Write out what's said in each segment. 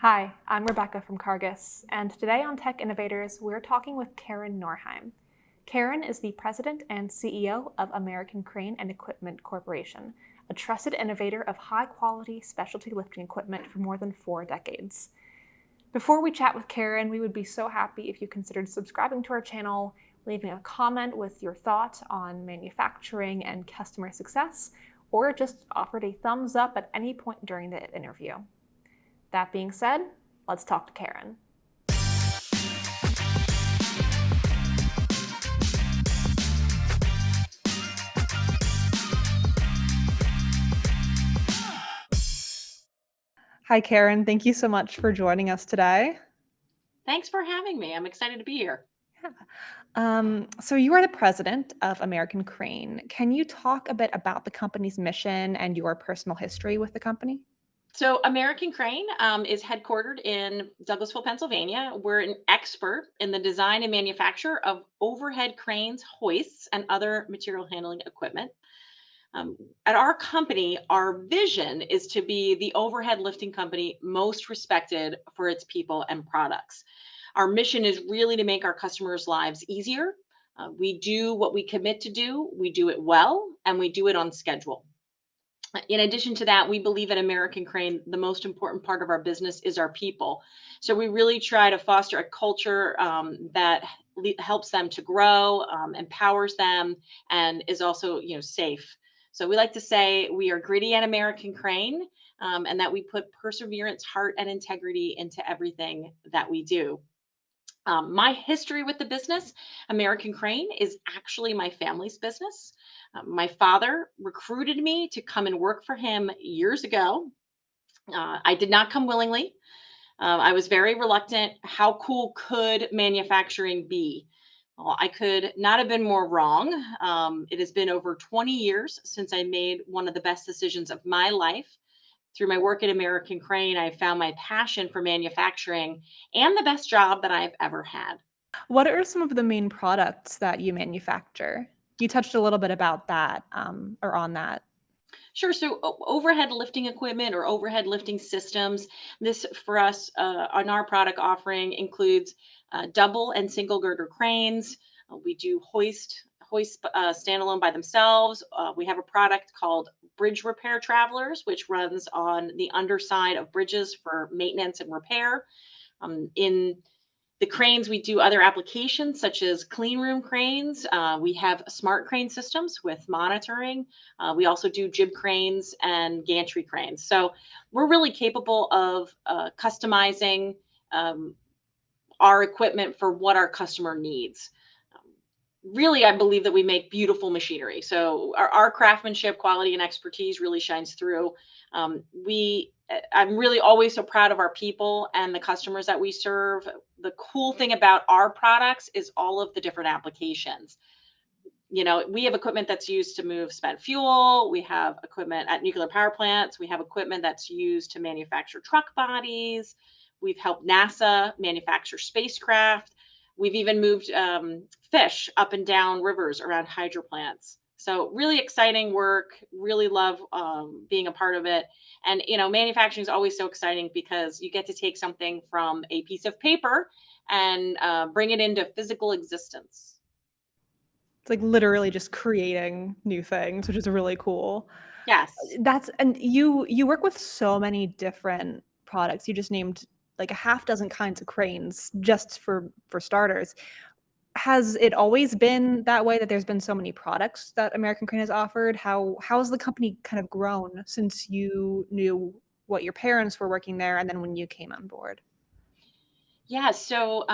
Hi, I'm Rebecca from Cargas, and today on Tech Innovators, we're talking with Karen Norheim. Karen is the president and CEO of American Crane and Equipment Corporation, a trusted innovator of high-quality specialty lifting equipment for more than 4 decades. Before we chat with Karen, we would be so happy if you considered subscribing to our channel, leaving a comment with your thought on manufacturing and customer success, or just offered a thumbs up at any point during the interview. That being said, let's talk to Karen. Hi, Karen. Thank you so much for joining us today. Thanks for having me. I'm excited to be here. So you are the president of American Crane. Can you talk a bit about the company's mission and your personal history with the company? So, American Crane is headquartered in Douglasville, Pennsylvania. We're an expert in the design and manufacture of overhead cranes, hoists, and other material handling equipment. Um, at our company, our vision is to be the overhead lifting company most respected for its people and products. Our mission is really to make our customers' lives easier. We do what we commit to do, we do it well, and we do it on schedule. In addition to that, we believe at American Crane, the most important part of our business is our people. So we really try to foster a culture that helps them to grow, empowers them, and is also, safe. So we like to say we are gritty at American Crane, and that we put perseverance, heart, and integrity into everything that we do. My history with the business, American Crane, is actually my family's business. My father recruited me to come and work for him years ago. I did not come willingly. I was very reluctant. How cool could manufacturing be? Well, I could not have been more wrong. It has been over 20 years since I made one of the best decisions of my life. Through my work at American Crane, I found my passion for manufacturing and the best job that I've ever had. What are some of the main products that you manufacture? You touched a little bit about that, or on that. Sure. So overhead lifting equipment or overhead lifting systems. This for us on our product offering includes double and single girder cranes. We do hoist standalone by themselves. We have a product called Bridge Repair Travelers, which runs on the underside of bridges for maintenance and repair. In the cranes, we do other applications such as clean room cranes. We have smart crane systems with monitoring. We also do jib cranes and gantry cranes. So we're really capable of customizing um, our equipment for what our customer needs. Really, I believe that we make beautiful machinery. So our craftsmanship, quality, and expertise really shines through. I'm really always so proud of our people and the customers that we serve. The cool thing about our products is all of the different applications. We have equipment that's used to move spent fuel. We have equipment at nuclear power plants. We have equipment that's used to manufacture truck bodies. We've helped NASA manufacture spacecraft. We've even moved fish up and down rivers around hydro plants. So really exciting work. Really love being a part of it. And manufacturing is always so exciting because you get to take something from a piece of paper and bring it into physical existence. It's like literally just creating new things, which is really cool. Yes. And you work with so many different products. You just named like a half dozen kinds of cranes just for starters. Has it always been that way, that there's been so many products that American Crane has offered? How has the company kind of grown since you knew what your parents were working there and then when you came on board? Yeah, so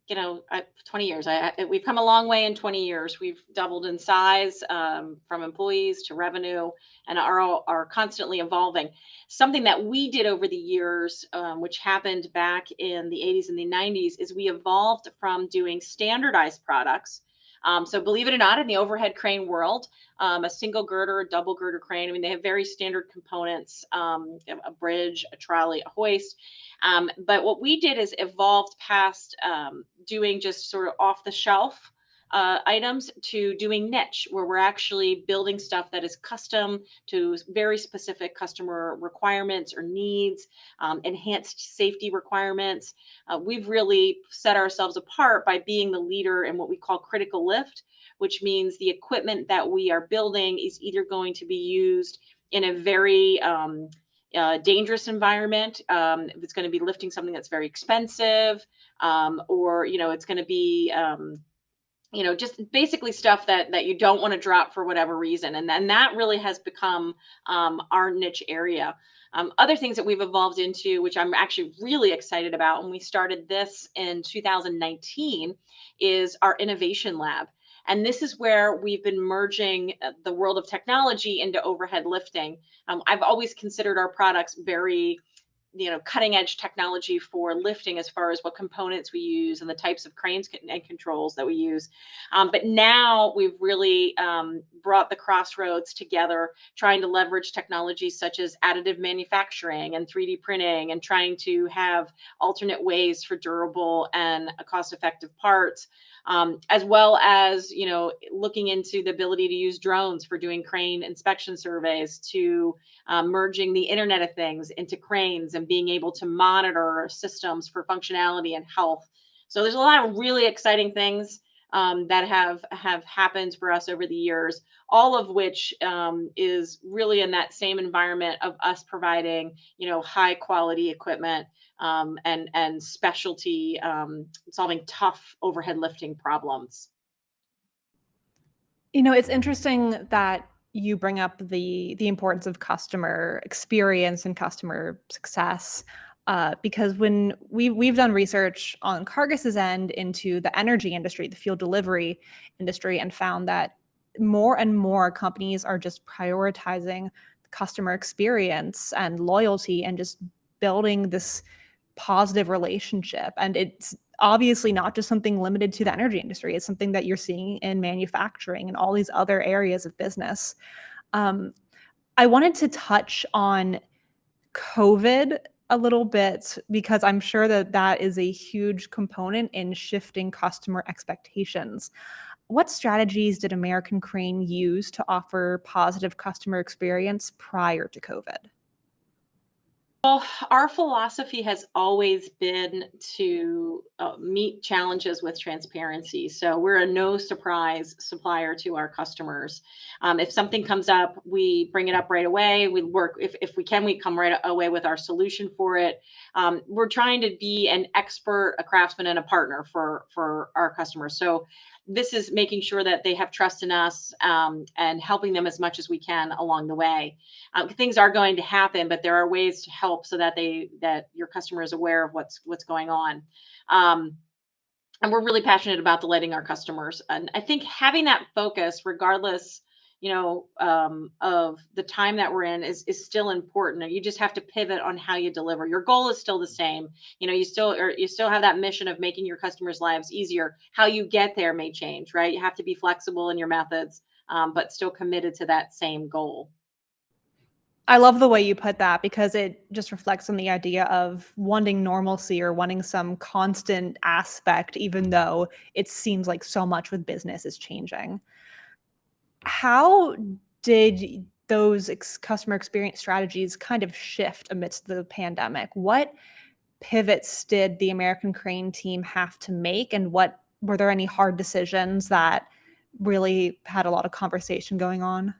20 years. We've come a long way in 20 years. We've doubled in size, from employees to revenue, and are constantly evolving. Something that we did over the years, which happened back in the 80s and the 90s, is we evolved from doing standardized products. So believe it or not, in the overhead crane world, a single girder, a double girder crane. I mean, they have very standard components: a bridge, a trolley, a hoist. But what we did is evolved past doing just sort of off the shelf items to doing niche, where we're actually building stuff that is custom to very specific customer requirements or needs, enhanced safety requirements. We've really set ourselves apart by being the leader in what we call critical lift, which means the equipment that we are building is either going to be used in a very dangerous environment, if it's going to be lifting something that's very expensive, or it's going to be just basically stuff that you don't want to drop for whatever reason. And then that really has become our niche area. Other things that we've evolved into, which I'm actually really excited about, and we started this in 2019, is our innovation lab. And this is where we've been merging the world of technology into overhead lifting. I've always considered our products very cutting edge technology for lifting, as far as what components we use and the types of cranes and controls that we use. But now we've really brought the crossroads together, trying to leverage technologies such as additive manufacturing and 3D printing, and trying to have alternate ways for durable and cost effective parts. As well as looking into the ability to use drones for doing crane inspection surveys, to merging the Internet of Things into cranes and being able to monitor systems for functionality and health. So there's a lot of really exciting things that have happened for us over the years, all of which is really in that same environment of us providing high quality equipment, and specialty, solving tough overhead lifting problems. It's interesting that you bring up the importance of customer experience and customer success, because when we've done research on Cargas's end into the energy industry, the fuel delivery industry, and found that more and more companies are just prioritizing customer experience and loyalty and just building this positive relationship. And it's obviously not just something limited to the energy industry. It's something that you're seeing in manufacturing and all these other areas of business. Um, I wanted to touch on COVID a little bit, because I'm sure that that is a huge component in shifting customer expectations. What strategies did American Crane use to offer positive customer experience prior to COVID? Well, our philosophy has always been to meet challenges with transparency. So we're a no surprise supplier to our customers. If something comes up, we bring it up right away. We work, if we can, we come right away with our solution for it. We're trying to be an expert, a craftsman, and a partner for our customers. So this is making sure that they have trust in us, and helping them as much as we can along the way. Things are going to happen, but there are ways to help so that your customer is aware of what's going on. Um, and we're really passionate about delighting our customers. And I think having that focus, regardless, of the time that we're in, is still important. You just have to pivot on how you deliver. Your goal is still the same. You still have that mission of making your customers' lives easier. How you get there may change, right? You have to be flexible in your methods, but still committed to that same goal. I love the way you put that, because it just reflects on the idea of wanting normalcy or wanting some constant aspect, even though it seems like so much with business is changing. How did those customer experience strategies kind of shift amidst the pandemic? What pivots did the American Crane team have to make, and what were there any hard decisions that really had a lot of conversation going on?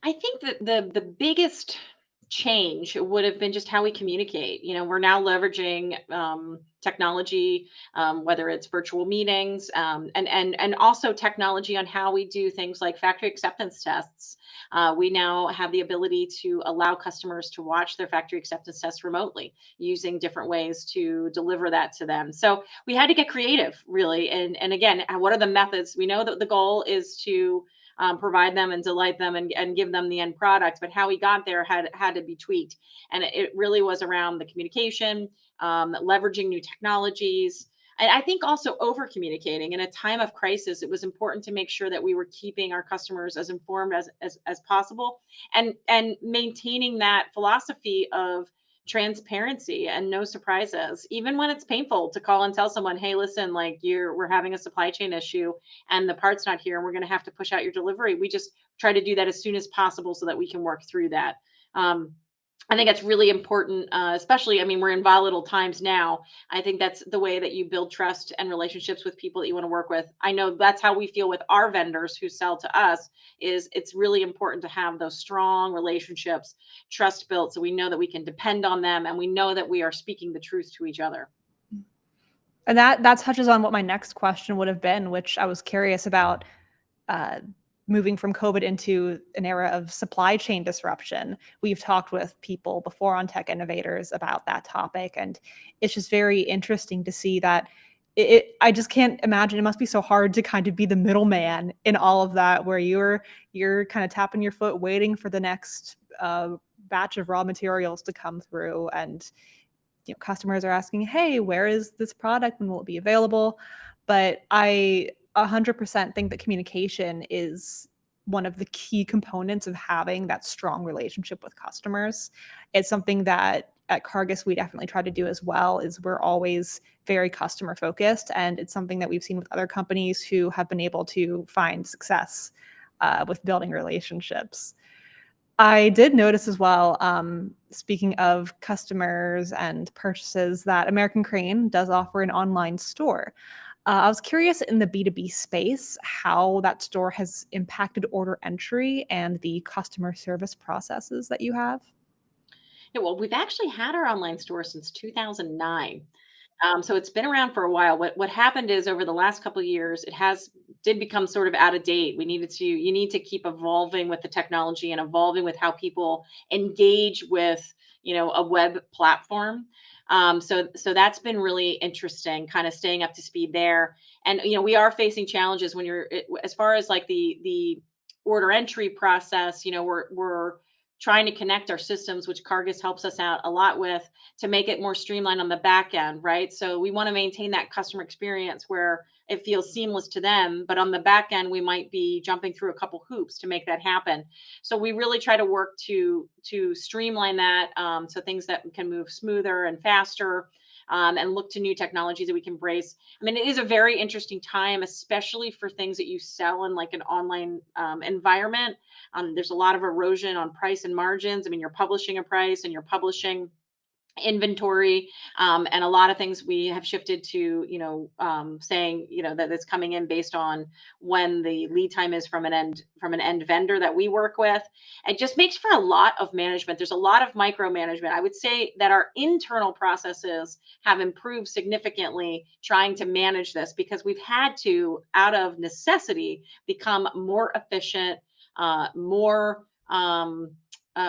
I think that the biggest change would have been just how we communicate. We're now leveraging technology, whether it's virtual meetings, and also technology on how we do things like factory acceptance tests. We now have the ability to allow customers to watch their factory acceptance tests remotely, using different ways to deliver that to them. So we had to get creative, really. And again, what are the methods? We know that the goal is to provide them and delight them, and give them the end product. But how we got there had to be tweaked, and it really was around the communication, leveraging new technologies. And I think also over communicating in a time of crisis. It was important to make sure that we were keeping our customers as informed as possible, and maintaining that philosophy of transparency and no surprises, even when it's painful to call and tell someone, hey, listen, like we're having a supply chain issue and the part's not here and we're going to have to push out your delivery. We just try to do that as soon as possible so that we can work through that. um, I think that's really important, especially, I mean, we're in volatile times now. I think that's the way that you build trust and relationships with people that you want to work with. I know that's how we feel with our vendors who sell to us, is it's really important to have those strong relationships, trust built, so we know that we can depend on them and we know that we are speaking the truth to each other. And that touches on what my next question would have been, which I was curious about, uh, moving from COVID into an era of supply chain disruption. We've talked with people before on Tech Innovators about that topic, and it's just very interesting to see that I just can't imagine, it must be so hard to kind of be the middleman in all of that, where you're kind of tapping your foot, waiting for the next batch of raw materials to come through, and customers are asking, hey, where is this product and will it be available? But I 100% think that communication is one of the key components of having that strong relationship with customers. It's something that at Cargas we definitely try to do as well, is we're always very customer focused, and it's something that we've seen with other companies who have been able to find success with building relationships. I did notice as well, speaking of customers and purchases, that American Crane does offer an online store. I was curious, in the B2B space, how that store has impacted order entry and the customer service processes that you have. Yeah, well, we've actually had our online store since 2009. So it's been around for a while. What happened is, over the last couple of years, it has did become sort of out of date. You need to keep evolving with the technology and evolving with how people engage with, a web platform. So that's been really interesting, kind of staying up to speed there. And we are facing challenges when as far as like the order entry process. We're trying to connect our systems, which Cargus helps us out a lot with, to make it more streamlined on the back end, right? So we want to maintain that customer experience where it feels seamless to them, but on the back end, we might be jumping through a couple hoops to make that happen. So we really try to work to streamline that, so things that can move smoother and faster. And look to new technologies that we can embrace. I mean, it is a very interesting time, especially for things that you sell in like an online environment. There's a lot of erosion on price and margins. I mean, you're publishing a price and you're publishing inventory, and a lot of things we have shifted to, saying, that it's coming in based on when the lead time is from an end vendor that we work with. It just makes for a lot of management. There's a lot of micromanagement. I would say that our internal processes have improved significantly trying to manage this, because we've had to, out of necessity, become more efficient, more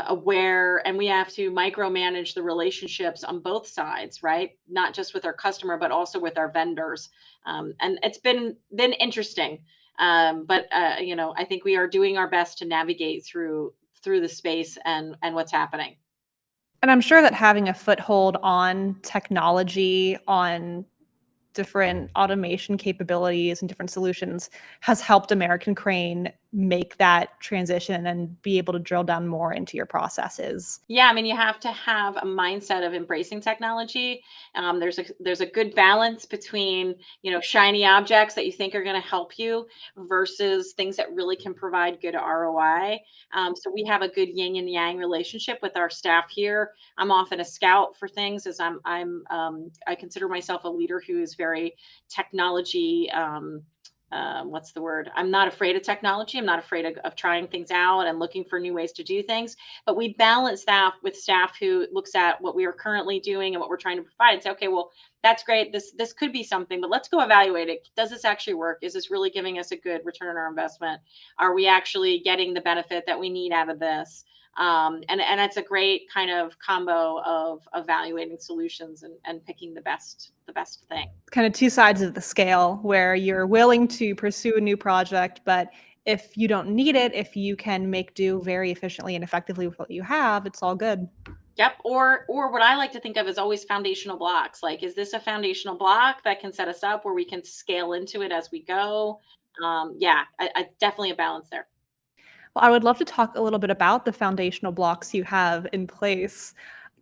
aware, and we have to micromanage the relationships on both sides, right? Not just with our customer, but also with our vendors. And it's been interesting. But I think we are doing our best to navigate through the space and what's happening. And I'm sure that having a foothold on technology, on different automation capabilities and different solutions, has helped American Crane make that transition and be able to drill down more into your processes. Yeah, I mean, you have to have a mindset of embracing technology. There's a good balance between, shiny objects that you think are going to help you versus things that really can provide good ROI. So we have a good yin and yang relationship with our staff here. I'm often a scout for things, as I consider myself a leader who is very technology. What's the word? I'm not afraid of technology. I'm not afraid of trying things out and looking for new ways to do things. But we balance that with staff who looks at what we are currently doing and what we're trying to provide and say, okay, well, that's great. This could be something, but let's go evaluate it. Does this actually work? Is this really giving us a good return on our investment? Are we actually getting the benefit that we need out of this? And it's a great kind of combo of evaluating solutions and picking the best thing. Kind of two sides of the scale, where you're willing to pursue a new project, but if you don't need it, if you can make do very efficiently and effectively with what you have, it's all good. Yep. Or what I like to think of is always foundational blocks. Like, is this a foundational block that can set us up where we can scale into it as we go? Yeah, I definitely a balance there. Well, I would love to talk a little bit about the foundational blocks you have in place.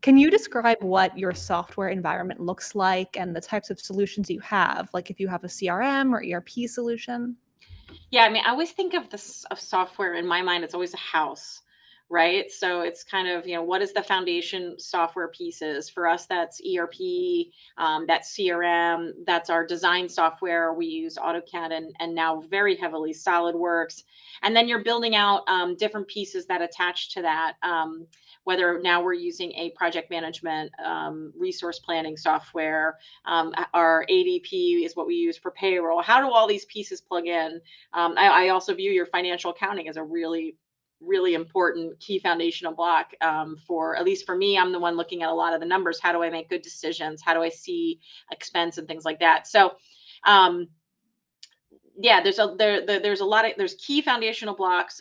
Can you describe what your software environment looks like and the types of solutions you have? Like if you have a CRM or ERP solution? Yeah, I mean, I always think of this of software in my mind, it's always a house, right? So it's kind of, what is the foundation software pieces? For us, that's ERP, that's CRM, that's our design software. We use AutoCAD and now very heavily SolidWorks. And then you're building out different pieces that attach to that. Whether now we're using a project management resource planning software, our ADP is what we use for payroll. How do all these pieces plug in? I also view your financial accounting as a really important key foundational block, for at least for me. I'm the one looking at a lot of the numbers. How do I make good decisions? How do I see expense and things like that? So um, yeah, there's a lot of there's key foundational blocks,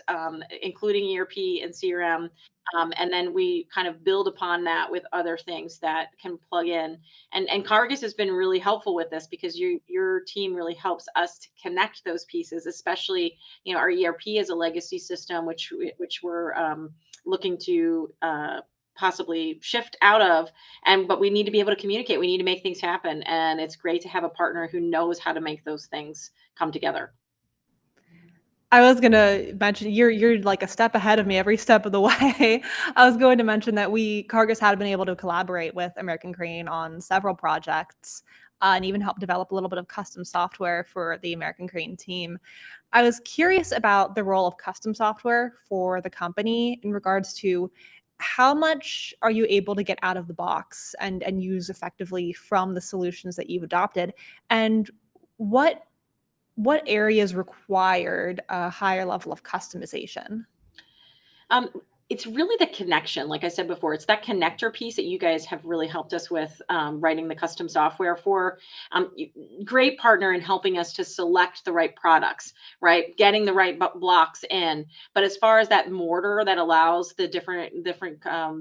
including ERP and CRM, and then we kind of build upon that with other things that can plug in. And Cargas has been really helpful with this because your team really helps us to connect those pieces, especially our ERP is a legacy system, which we're looking to. Possibly shift out of, but we need to be able to communicate, we need to make things happen, and it's great to have a partner who knows how to make those things come together. I was gonna mention you're like a step ahead of me every step of the way. I was going to mention that we Cargus had been able to collaborate with American Crane on several projects, and even help develop a little bit of custom software for the American Crane team. I was curious about the role of custom software for the company in regards to how much are you able to get out of the box and use effectively from the solutions that you've adopted, and what what areas required a higher level of customization? Um, it's really the connection. Like I said before, it's that connector piece that you guys have really helped us with, writing the custom software for. Great partner in helping us to select the right products, right? Getting the right blocks in. But as far as that mortar that allows the different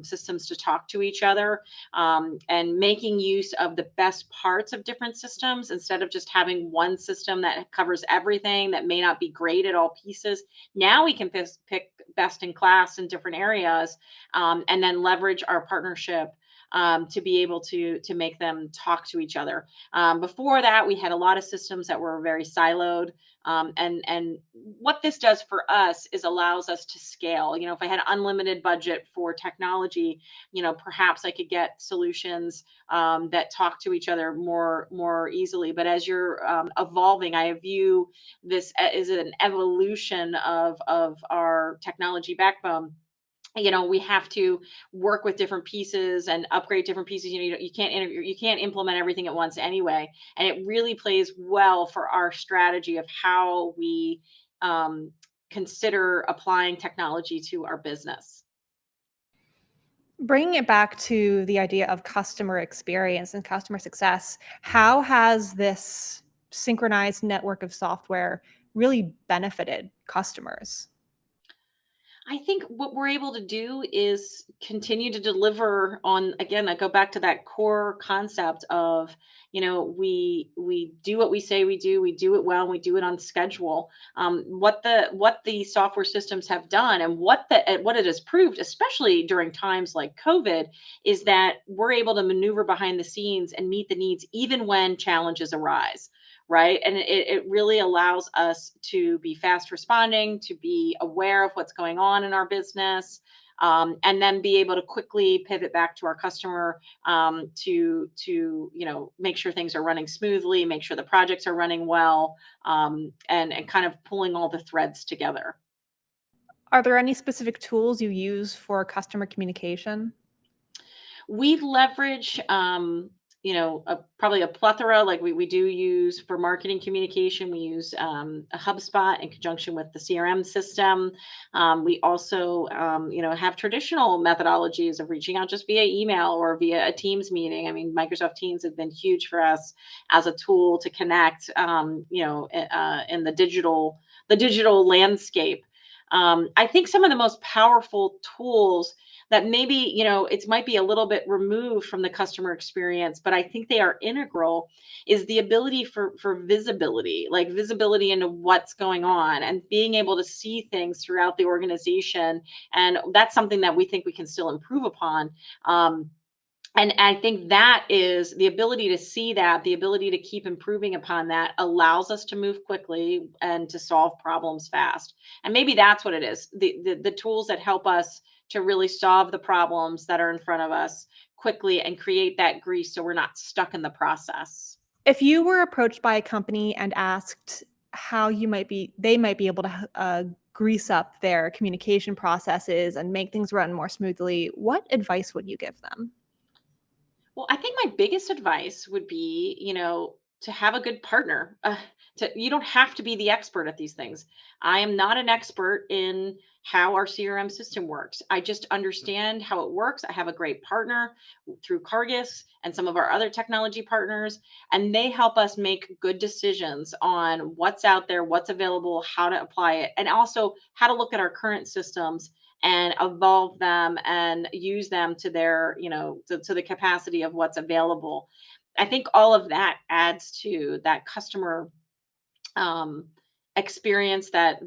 systems to talk to each other, and making use of the best parts of different systems instead of just having one system that covers everything that may not be great at all pieces. Now we can pick best in class in different areas, and then leverage our partnership, to be able to make them talk to each other. Before that, we had a lot of systems that were very siloed. And what this does for us is allows us to scale. If I had unlimited budget for technology, perhaps I could get solutions that talk to each other more easily. But as you're evolving, I view this is an evolution of our technology backbone. We have to work with different pieces and upgrade different pieces. You can't implement everything at once anyway, and it really plays well for our strategy of how we um, consider applying technology to our business. Bringing it back to the idea of customer experience and customer success, how has this synchronized network of software really benefited customers? I think what we're able to do is continue to deliver on, again, I go back to that core concept of, we do what we say we do it well, and we do it on schedule. What the software systems have done, and what it has proved, especially during times like COVID, is that we're able to maneuver behind the scenes and meet the needs even when challenges arise, right? And it really allows us to be fast responding, to be aware of what's going on in our business, and then be able to quickly pivot back to our customer, to make sure things are running smoothly, make sure the projects are running well, and kind of pulling all the threads together. Are there any specific tools you use for customer communication? We leverage, probably a plethora. Like we do use for marketing communication, we use a HubSpot in conjunction with the CRM system. We also, have traditional methodologies of reaching out just via email or via a Teams meeting. I mean, Microsoft Teams have been huge for us as a tool to connect, in the digital landscape. I think some of the most powerful tools that maybe it might be a little bit removed from the customer experience, but I think they are integral, is the ability for visibility, like visibility into what's going on and being able to see things throughout the organization. And that's something that we think we can still improve upon. And I think that is the ability to see that, the ability to keep improving upon that allows us to move quickly and to solve problems fast. And maybe that's what it is. The tools that help us to really solve the problems that are in front of us quickly and create that grease so we're not stuck in the process. If you were approached by a company and asked how they might be able to grease up their communication processes and make things run more smoothly, what advice would you give them? Well, I think my biggest advice would be, to have a good partner. You don't have to be the expert at these things. I am not an expert in how our CRM system works. I just understand how it works. I have a great partner through Cargas and some of our other technology partners, and they help us make good decisions on what's out there, what's available, how to apply it, and also how to look at our current systems and evolve them and use them to their, to the capacity of what's available. I think all of that adds to that customer um, experience, that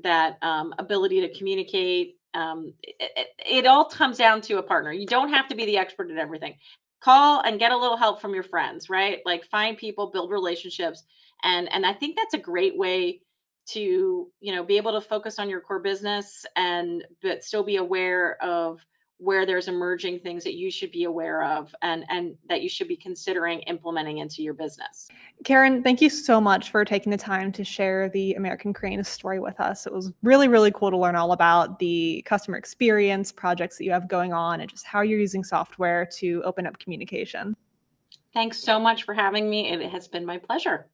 ability to communicate. It all comes down to a partner. You don't have to be the expert at everything. Call and get a little help from your friends, right? Like find people, build relationships, and I think that's a great way to be able to focus on your core business and but still be aware of where there's emerging things that you should be aware of and that you should be considering implementing into your business. Karen, thank you so much for taking the time to share the American Crane story with us. It was really, really cool to learn all about the customer experience projects that you have going on and just how you're using software to open up communication. Thanks so much for having me. It has been my pleasure.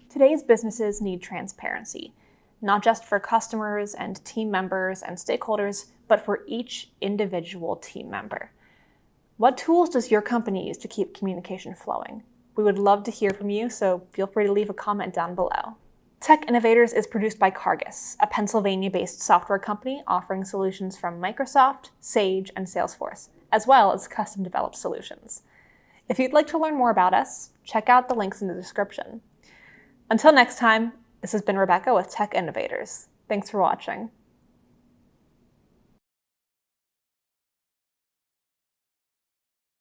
Today's businesses need transparency, not just for customers and team members and stakeholders, but for each individual team member. What tools does your company use to keep communication flowing? We would love to hear from you, so feel free to leave a comment down below. Tech Innovators is produced by Cargas, a Pennsylvania-based software company offering solutions from Microsoft, Sage, and Salesforce, as well as custom-developed solutions. If you'd like to learn more about us, check out the links in the description. Until next time, this has been Rebecca with Tech Innovators. Thanks for watching.